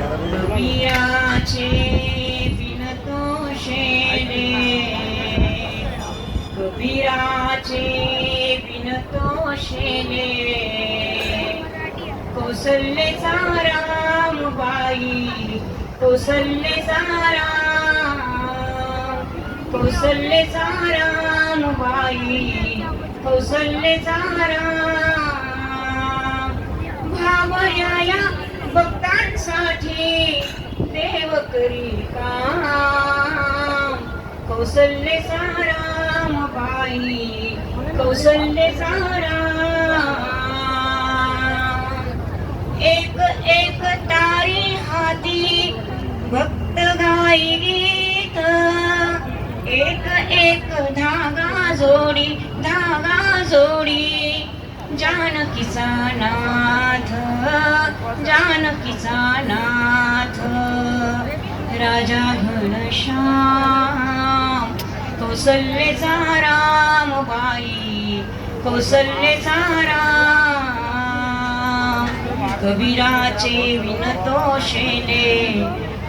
कबीराचे बिनतो शेले, कबीराचे बिनतो शेले. कौसल्याचा रामबाई, कौसल्याचा राम, कौसल्याचा रामबाई, कौसल्याचा राम. भावया भक्तांसाठी देव करी काम. कौसल्याचा रामबाई, कौसल्याचा राम. एक एक तारी हाती भक्त गाई गीत, एक एक धागा जोडी, धागा जोडी. जानकीचा नाथ, जानकीचा नाथ. राजा घनश्याम, कौसल्याचा रामबाई, कौसल्याचा राम. कबीराचे विनतो शेले,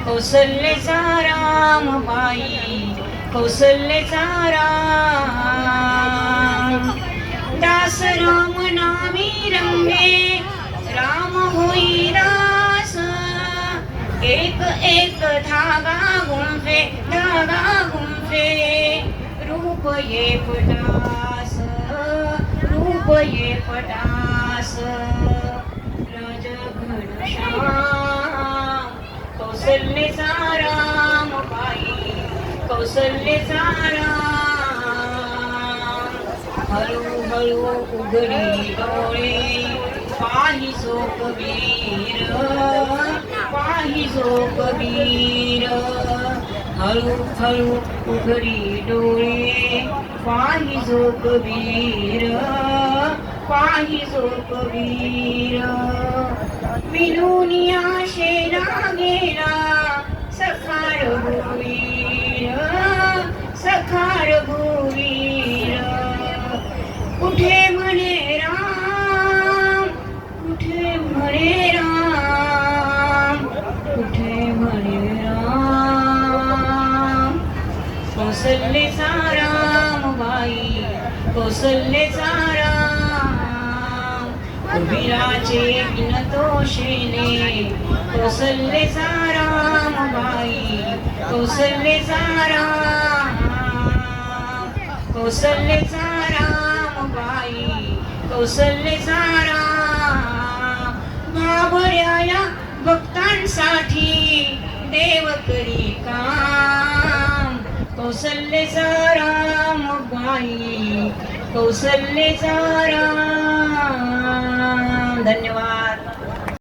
कौसल्याचा रामबाई, कौसल्याचा राम. दास राम नामी रंगे, राम होई दास. एक एक धागा गुंफे, धागा गुंफे. रूप ये पटास, रूप ये पटास. राजा घनश्याम, कौसल्याचा रामबाई, कौसल्याचा राम. हळूहळू उघडी डोळे, पाहिजो कबीर, पाहिजो कबीर. हळूहळू उघडी डोळे, पाहिजो कबीर, पाहिजो कबीर. विनुनिया शेला गेला सखा रघुवीर, सखा रघुवीर. कुठे म्हणे राम, कुठे म्हणे राम, कुठे म्हणे राम. कौसल्याचा रामबाई, कौसल्याचा राम. कबीराचे बिनतो शेले, कौसल्याचा रामबाई, कौसल्याचा राम. कौसल्याचा रामबाई, कौसल्याचा राम. भाबड्या भक्तांसाठी देव करी काम. कौसल्याचा रामबाई, कौसल्याचा राम.